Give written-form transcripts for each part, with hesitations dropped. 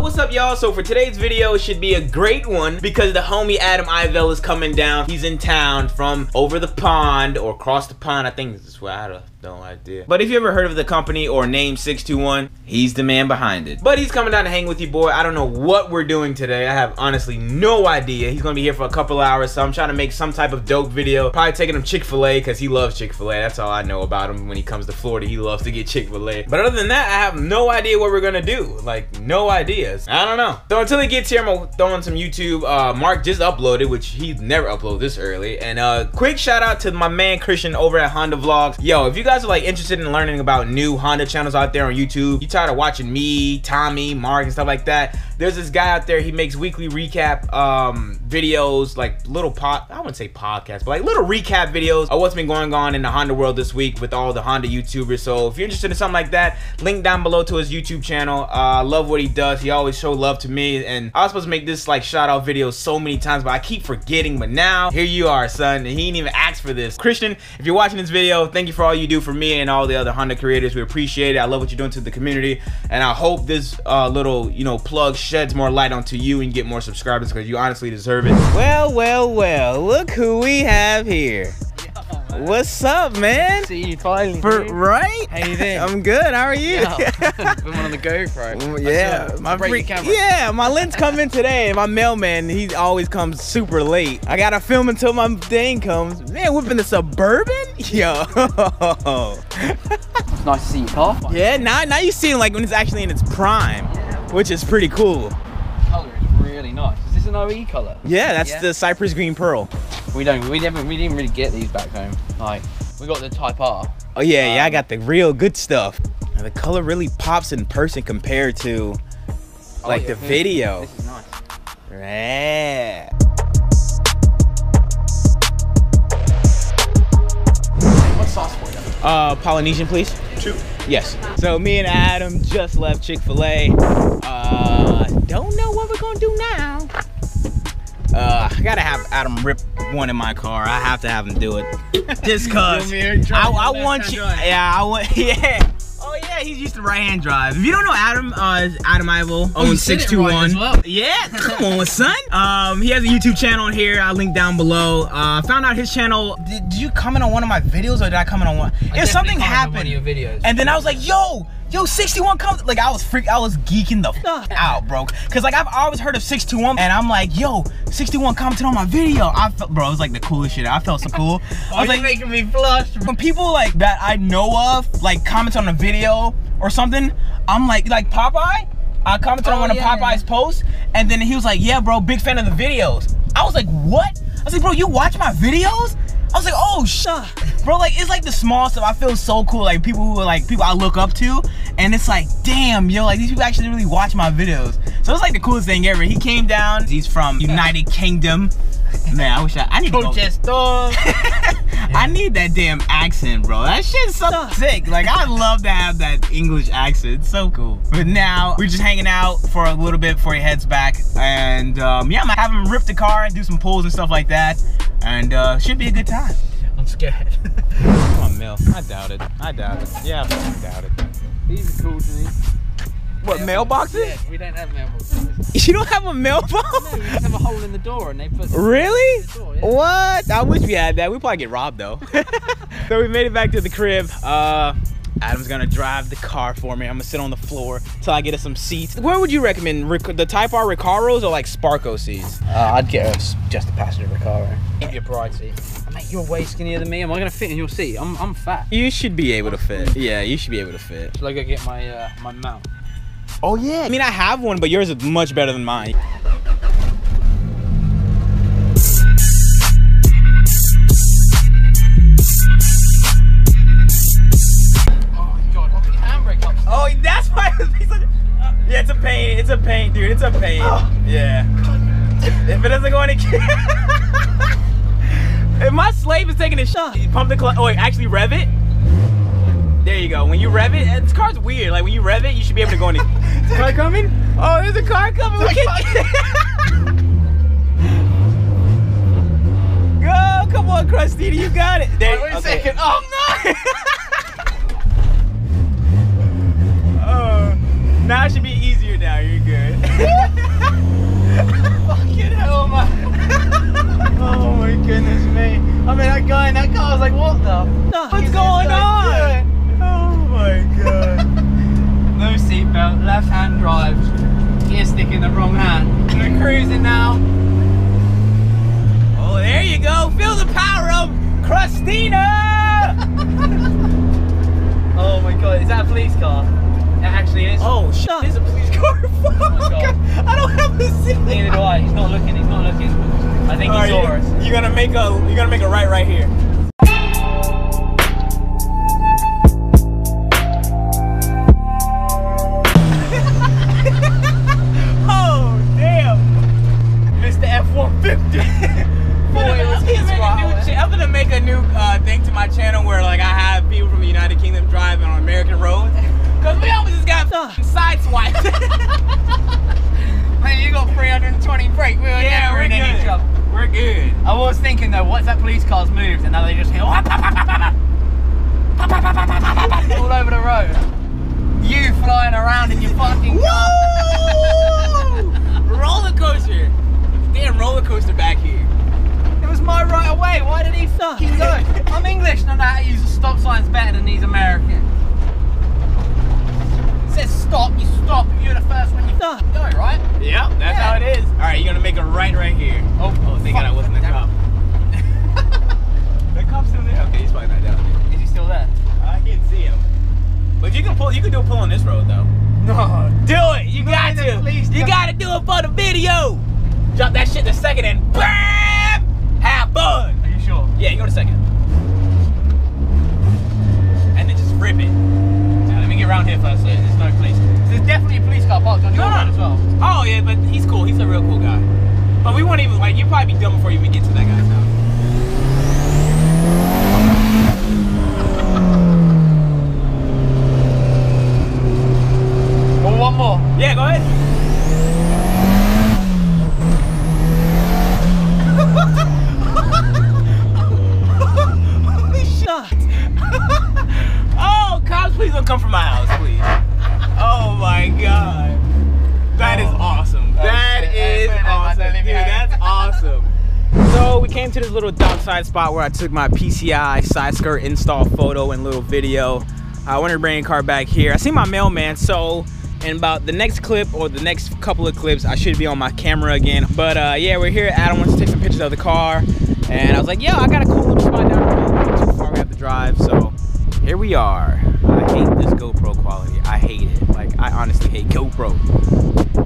What's up, y'all? So for today's video, it should be a great one because the homie Adam Ivell is coming down. He's in town from over the pond or across the pond. I think this is where I have no idea. But if you ever heard of the company or name 621, he's the man behind it. But he's coming down to hang with you, boy. I don't know what we're doing today. I have honestly no idea. He's gonna be here for a couple hours, so I'm trying to make some type of dope video. Probably taking him Chick-fil-A because he loves Chick-fil-A. That's all I know about him. When he comes to Florida, he loves to get Chick-fil-A. But other than that, I have no idea what we're gonna do. Like, no ideas. I don't know. So until he gets here, I'm gonna throw on some YouTube. Mark just uploaded, which he never uploaded this early. And quick shout out to my man Christian over at Honda Vlogs. Yo, if you guys are like interested in learning about new Honda channels out there on YouTube, you tired of watching me, Tommy, Mark, and stuff like that, there's this guy out there. He makes weekly recap videos, like little I wouldn't say podcasts, but like little recap videos of what's been going on in the Honda world this week with all the Honda YouTubers. So if you're interested in something like that, link down below to his YouTube channel. I love what he does. He always show love to me, and I was supposed to make this like shout out video so many times, but I keep forgetting. But now here you are, son, and he didn't even ask for this. Christian, if you're watching this video, thank you for all you do for me and all the other Honda creators. We appreciate it. I love what you're doing to the community, and I hope this little, you know, plug sheds more light onto you and get more subscribers because you honestly deserve it. Well, look who we have here. What's up, man? See you finally. Right? How you doing? I'm good. How are you? Been on the GoPro. Yeah, my lens come in today, and my mailman, he always comes super late. I gotta film until my thing comes. Man, whipping the Suburban? Yo. It's nice to see your car. Yeah, now you see it like when it's actually in its prime, which is pretty cool. The color is really nice. Is this an OE color? Yeah, that's the Cypress Green Pearl. We didn't really get these back home. Like, we got the Type R. Oh yeah, I got the real good stuff. And the color really pops in person compared to like the video. This is nice. Yeah. What sauce for you? Polynesian, please. 2. Yes. So me and Adam just left Chick-fil-A. Don't know what we're gonna do now. I gotta have Adam rip one in my car. I have to have him do it. Just cause I want you. Yeah, yeah. Oh yeah, he's used to right-hand drive. If you don't know Adam, is Adam Ivell, owns 621. Well. Yeah, come on, son. He has a YouTube channel on here. I'll link down below. Found out his channel. Did you comment on one of my videos, or did I comment on one? If something happened, on one of your videos. And then I was like, yo, 61 comes. Like I was geeking the fuck out, bro. Cause like I've always heard of 621, and I'm like, yo, 61 commented on my video. I felt, bro, it was like the coolest shit. I felt so cool. I was like, making me blush. When people like that I know of like comment on a video or something, I'm like Popeye. I commented on one of Popeye's posts, and then he was like, yeah, bro, big fan of the videos. I was like, what? I was like, bro, you watch my videos? I was like, oh, shut. Bro, like, it's like the small stuff. I feel so cool. Like, people who are like, people I look up to. And it's like, damn, yo, like, these people actually really watch my videos. So it's like the coolest thing ever. He came down. He's from United Kingdom. Man, I wish I need to go. I need that damn accent, bro. That shit's so sick. Like, I love to have that English accent. It's so cool. But now, we're just hanging out for a little bit before he heads back. And, yeah, I'm gonna have him rip the car and do some pulls and stuff like that. And, should be a good time. I'm scared. Come on, Mel. I doubt it. Yeah, I doubt it. These are cool to me. What, mailboxes? Yeah, we don't have mailboxes. You don't have a mailbox? No, we just have a hole in the door and they put... Really? In the door, yeah. What? I wish we had that. We'd probably get robbed though. So we made it back to the crib. Adam's gonna drive the car for me. I'm gonna sit on the floor till I get us some seats. Where would you recommend? The Type R Recaros or like Sparco seats? I'd get just a passenger Recaro. Give you a bride seat. Mate, you're way skinnier than me. Am I gonna fit in your seat? I'm fat. You should be able to fit. Yeah, you should be able to fit. Should I go get my my mount? Oh yeah. I mean, I have one, but yours is much better than mine. Oh, that's why it's such a... Yeah, it's a pain. It's a pain, dude. It's a pain. Oh. Yeah. If it doesn't go in if my slave is taking a shot, you pump the clutch. Oh, wait, actually rev it. There you go. When you rev it, this car's weird. Like when you rev it, you should be able to go in it. Is the car coming? Oh, there's a car coming. Go, come on, Krusty, you got it. There, wait a second. Oh no! Now it should be easier now, you're good. guy in that car. I was like, what the fuck? What's going on? Oh my god. No seatbelt, left hand drive, gear stick in the wrong hand. We're cruising now. Oh, there you go. Feel the power of Christina. Oh my god, is that a police car? It actually is. Oh shit, it's a police car. Oh my god. I don't have a seat. Neither do I. He's not looking. He's not looking. I think he saw us. You're gonna make a right here. Oh damn, Mr. F-150. I'm gonna make a new thing to my channel where like I have people from the United Kingdom driving on American roads. Cause we almost just got sideswiped. Man, you got 320 brake. We were never in any trouble. We're good. I was thinking though, what if that police car's moved and now they just hear all over the road? You flying around in your fucking car. Roller coaster. Damn roller coaster back here. It was my right of way. Why did he fucking go? I'm English and I know how to use the stop signs better than these Americans. It says stop, you stop. You're the first one you go, right? Yep, that's how it is. All right, you're gonna make a right here. Oh, thinking I wasn't the cop. The cop's still there. Okay, he's probably not down there. Is he still there? I can't see him. But you can pull. You can do a pull on this road though. No. Do it. You got to. You got to do it for the video. Drop that shit to second and BAM! Have fun. Are you sure? Yeah, you go to second. And then just rip it. So let me get around here first. So there's no police. There's definitely a police car parked on your road as well. Oh yeah, but he's cool. He's a real cool guy. But we won't even like. You probably be done before you even get to that guy's house. Well, one more. Yeah, go ahead. Holy shit. Oh, cops, please don't come from my house, please. Oh my god. That is awesome. That is awesome. Dude, that's awesome. So we came to this little dockside spot where I took my PCI side skirt install photo and little video. I wanted to bring the car back here. I see my mailman, so in about the next clip or the next couple of clips, I should be on my camera again. But yeah, we're here. Adam wants to take some pictures of the car. And I was like, yo, I got a cool little spot down the road. Not too far we have to drive, so here we are. I hate this GoPro quality. I hate it. Like, I honestly hate GoPro.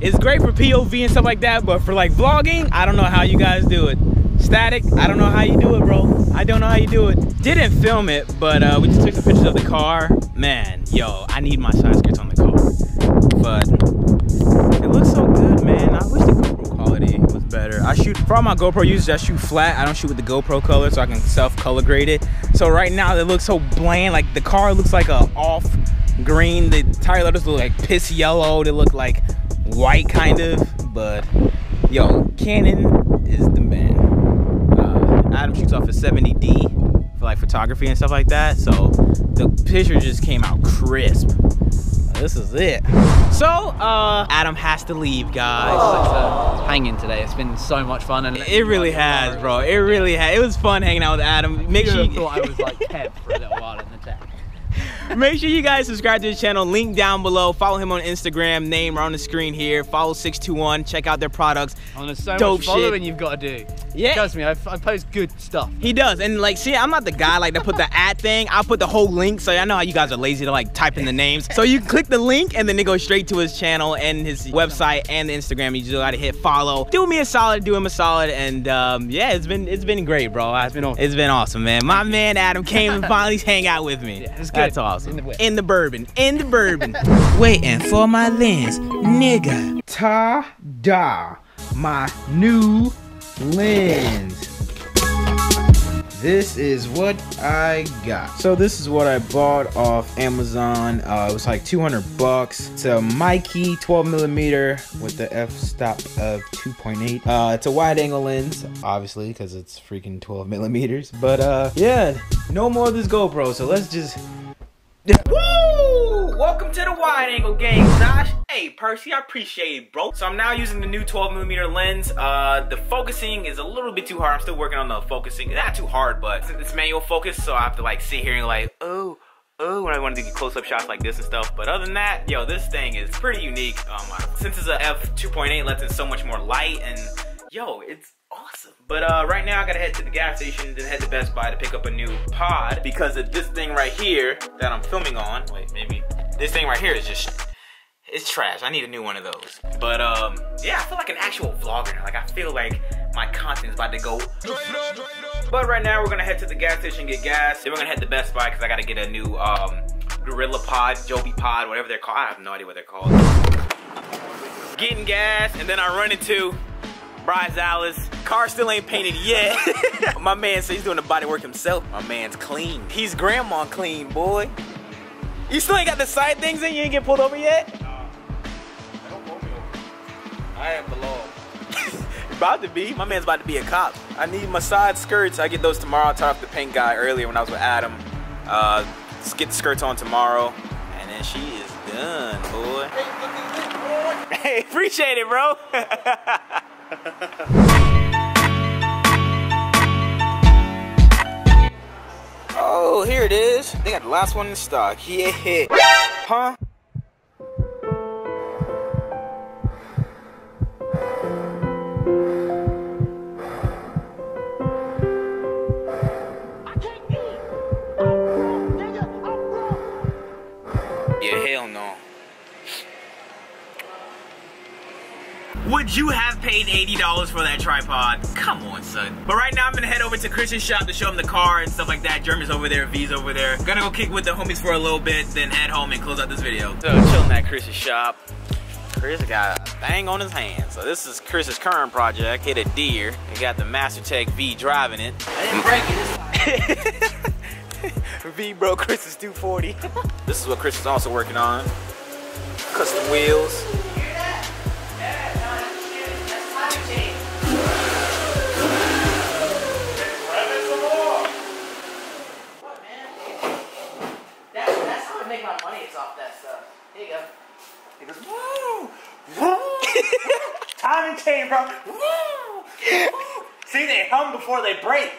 It's great for POV and stuff like that, but for like vlogging, I don't know how you guys do it. Static, I don't know how you do it, bro. I don't know how you do it. Didn't film it, but we just took some pictures of the car. Man, yo, I need my side skirts on the car. But it looks so good, man. I wish the GoPro quality was better. I shoot, for all my GoPro users, I shoot flat. I don't shoot with the GoPro color, so I can self-color grade it. So right now, it looks so bland. Like, the car looks like a off green. The tire letters look like piss yellow. They look like white, kind of. But, yo, Canon is the man. Adam shoots off a 70D for like photography and stuff like that, so the picture just came out crisp. This is it. So Adam has to leave, guys. It's hanging today. It's been so much fun, and it really has, bro. It really has. It was fun hanging out with Adam. Make sure you thought I was like Kev for a little while in the tech. Make sure you guys subscribe to his channel, link down below. Follow him on Instagram, name on the screen here. Follow 621, check out their products. Oh, there's so dope much following shit you've got to do. Yeah. Trust me, I post good stuff. He does, and like, see, I'm not the guy like to put the ad thing. I'll put the whole link, so I know how you guys are lazy to like type in the names. So you click the link, and then it goes straight to his channel and his website and the Instagram. You just gotta hit follow. Do me a solid, do him a solid, and yeah, it's been great, bro. It's been awesome, man. My man Adam came and finally hang out with me. Yeah, it's good. That's awesome. In the bourbon. Waiting for my lens, nigga. Ta-da, my new lens. This is what I got. So this is what I bought off Amazon. It was like 200 bucks. It's a Mikey 12mm with the f-stop of 2.8. It's a wide angle lens, obviously, because it's freaking 12mm. But yeah, no more of this GoPro, so let's just... Woo! Woo! Welcome to the wide angle game, Zosh. Hey, Percy, I appreciate it, bro. So I'm now using the new 12mm lens. The focusing is a little bit too hard. I'm still working on the focusing. Not too hard, but it's manual focus, so I have to like sit here and like, oh, when I want to do close-up shots like this and stuff. But other than that, yo, this thing is pretty unique. Since it's a f2.8, lets in so much more light, and yo, it's awesome. But right now I gotta head to the gas station, then head to Best Buy to pick up a new pod because of this thing right here that I'm filming on. Wait, maybe this thing right here is just, it's trash. I need a new one of those. But yeah, I feel like an actual vlogger now. Like I feel like my content is about to go. But right now we're gonna head to the gas station and get gas. Then we're gonna head to Best Buy because I gotta get a new Gorilla Pod, Joby Pod, whatever they're called. I have no idea what they're called. Getting gas, and then I run into Bryce Alice. Car still ain't painted yet. My man said he's doing the body work himself. My man's clean. He's grandma clean, boy. You still ain't got the side things in? You ain't get pulled over yet? Don't pull me over. I am the law. About to be. My man's about to be a cop. I need my side skirts. I get those tomorrow. I talked to the paint guy earlier when I was with Adam. Let's get the skirts on tomorrow. And then she is done, boy. Hey, appreciate it, bro. Oh, here it is. They got the last one in stock. Yeah. Huh? Yeah, hell no. Would you have paid $80 for that tripod? Come on, son. But right now I'm gonna head over to Chris's shop to show him the car and stuff like that. Jeremy's over there, V's over there. Gonna go kick with the homies for a little bit, then head home and close out this video. So chilling at Chris's shop. Chris got a thing on his hand. So this is Chris's current project. Hit a deer. He got the Mastertech V driving it. I didn't break it. V broke Chris's 240. This is what Chris is also working on. Custom wheels. Make my money is off that stuff. Here you go. He goes, woo! Woo! Time and chain, bro. Woo! See, they hum before they break.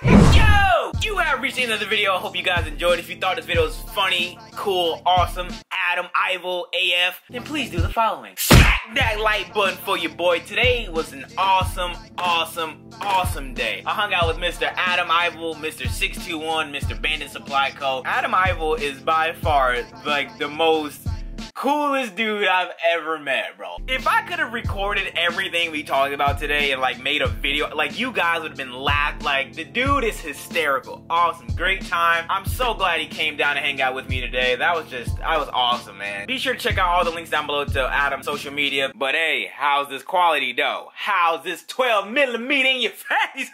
Yo! You have reached the end of the video. I hope you guys enjoyed. If you thought this video was funny, cool, awesome, Adam, Ival, AF, then please do the following. Smack that like button for your boy. Today was an awesome, awesome, awesome day. I hung out with Mr. Adam Ival, Mr. 621, Mr. Bandit Supply Co. Adam Ival is by far like the most coolest dude I've ever met, bro. If I could have recorded everything we talked about today and like made a video, like you guys would have been laughed. Like the dude is hysterical. Awesome, great time. I'm so glad he came down to hang out with me today. That was awesome, man. Be sure to check out all the links down below to Adam's social media. But hey, how's this quality though? How's this 12mm in your face?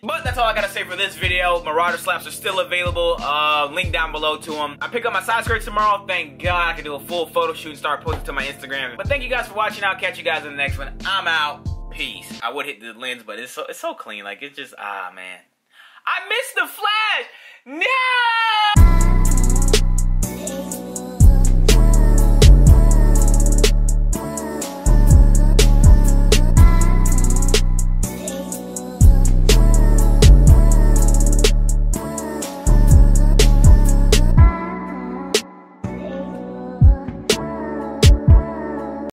But that's all I gotta say for this video. Marauder slaps are still available. Link down below to them. I pick up my side skirts tomorrow. Thank God I can do a full photo shoot and start posting to my Instagram. But thank you guys for watching. I'll catch you guys in the next one. I'm out. Peace. I would hit the lens, but it's so clean. Like it's just man. I missed the flash. No!